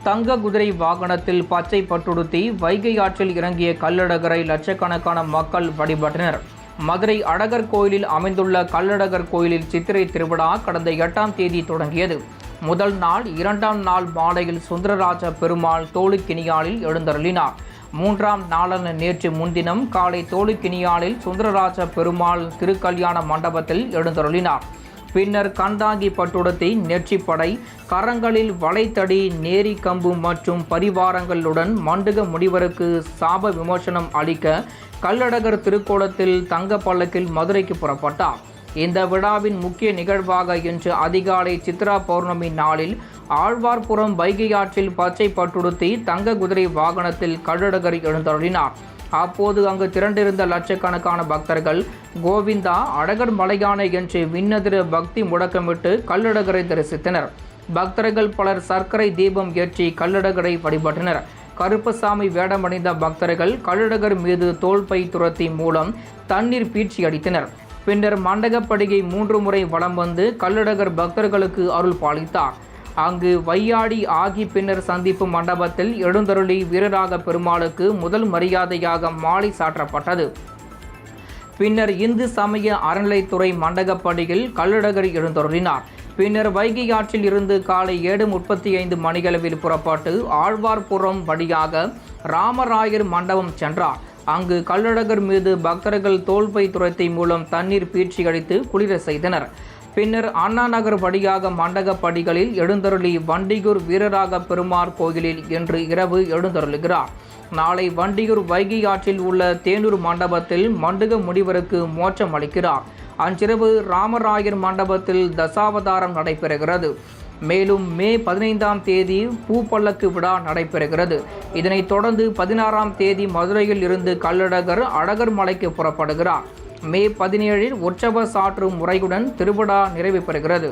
தங்க குதிரை வாகனத்தில் பச்சை பட்டுடுத்தி வைகை ஆற்றில் இறங்கிய கள்ளழகரை லட்சக்கணக்கான மக்கள் வழிபட்டனர். மதுரை அழகர் கோயிலில் அமைந்துள்ள கள்ளழகர் கோயிலில் சித்திரை திருவிழா கடந்த 8ஆம் தேதி தொடங்கியது. முதல் நாள் 2ஆம் நாள் மாலையில் சுந்தரராஜ பெருமாள் தோளுக்கினியாலில் எழுந்தருளினார். 3ஆம் நாளான நேற்று முன்தினம் காலை தோளுக்கினியாலில் சுந்தரராஜ பெருமாள் திருக்கல்யாண மண்டபத்தில் எழுந்தருளினார். பின்னர் கண்டாங்கி பட்டுடுத்தி நெற்றிப்படை, கரங்களில் வளைத்தடி, நேரி கம்பு மற்றும் பரிவாரங்களுடன் மண்டுக முனிவருக்கு சாப விமோசனம் அளிக்க கள்ளழகர் திருக்கோலத்தில் தங்க பல்லக்கில் மதுரைக்கு புறப்பட்டார். இந்த விழாவின் முக்கிய நிகழ்வாக இன்று அதிகாலை சித்ரா பௌர்ணமி நாளில் ஆழ்வார்புரம் வைகை ஆற்றில் பச்சை பட்டுடுத்தி தங்க குதிரை வாகனத்தில் கள்ளழகர் எழுந்தருளினார். அப்போது அங்கு திரண்டிருந்த லட்சக்கணக்கான பக்தர்கள் கோவிந்தா அழகர் மலையானை என்று விண்ணதிர பக்தி முழக்கமிட்டு கள்ளழகரை தரிசித்தனர். பக்தர்கள் பலர் சர்க்கரை தீபம் ஏற்றி கள்ளழகரை வழிபட்டனர். கருப்பசாமி வேடமணிந்த பக்தர்கள் கள்ளழகர் மீது தோள்பை துரத்தி மூலம் தண்ணீர் பீச்சி அடித்தனர். பின்னர் மண்டகப்படிகை 3 முறை வலம் வந்து கள்ளழகர் பக்தர்களுக்கு அருள் பாலித்தார். அங்கு வையாடி ஆகி பின்னர் சந்திப்பு மண்டபத்தில் எழுந்தருளி வீரராக பெருமாளுக்கு முதல் மரியாதையாக மாலை சாற்றப்பட்டது. பின்னர் இந்து சமய அறநிலைத்துறை மண்டகப்படியில் கள்ளழகர் எழுந்தருளினார். பின்னர் வைகை ஆற்றில் இருந்து காலை 7:35 மணியளவில் புறப்பட்டு ஆழ்வார்புரம் வழியாக ராமராயர் மண்டபம் சென்றார். அங்கு கள்ளழகர் மீது பக்தர்கள் தோள்பை துரத்தி மூலம் தண்ணீர் பீச்சி அடித்து குளிர செய்தனர். பின்னர் அண்ணா நகர் வழியாக மண்டகப்படிகளில் எழுந்தருளி வண்டியூர் வீரராக பெருமாள் கோயிலில் இன்று இரவு எழுந்தருளுகிறார். நாளை வண்டியூர் வைகை ஆற்றில் உள்ள தேனூர் மண்டபத்தில் மண்டுக முனிவருக்கு மோட்சம் அளிக்கிறார். அன்றிரவு ராமராயர் மண்டபத்தில் தசாவதாரம் நடைபெறுகிறது. மேலும் மே 15ஆம் தேதி பூப்பல்லக்கு விழா நடைபெறுகிறது. இதனைத் தொடர்ந்து 16ஆம் தேதி மதுரையில் இருந்து கள்ளழகர் அழகர் மலைக்கு புறப்படுகிறார். மே 17இல் உற்சவ சாற்று முறையுடன் திருவிழா நிறைவு பெறுகிறது.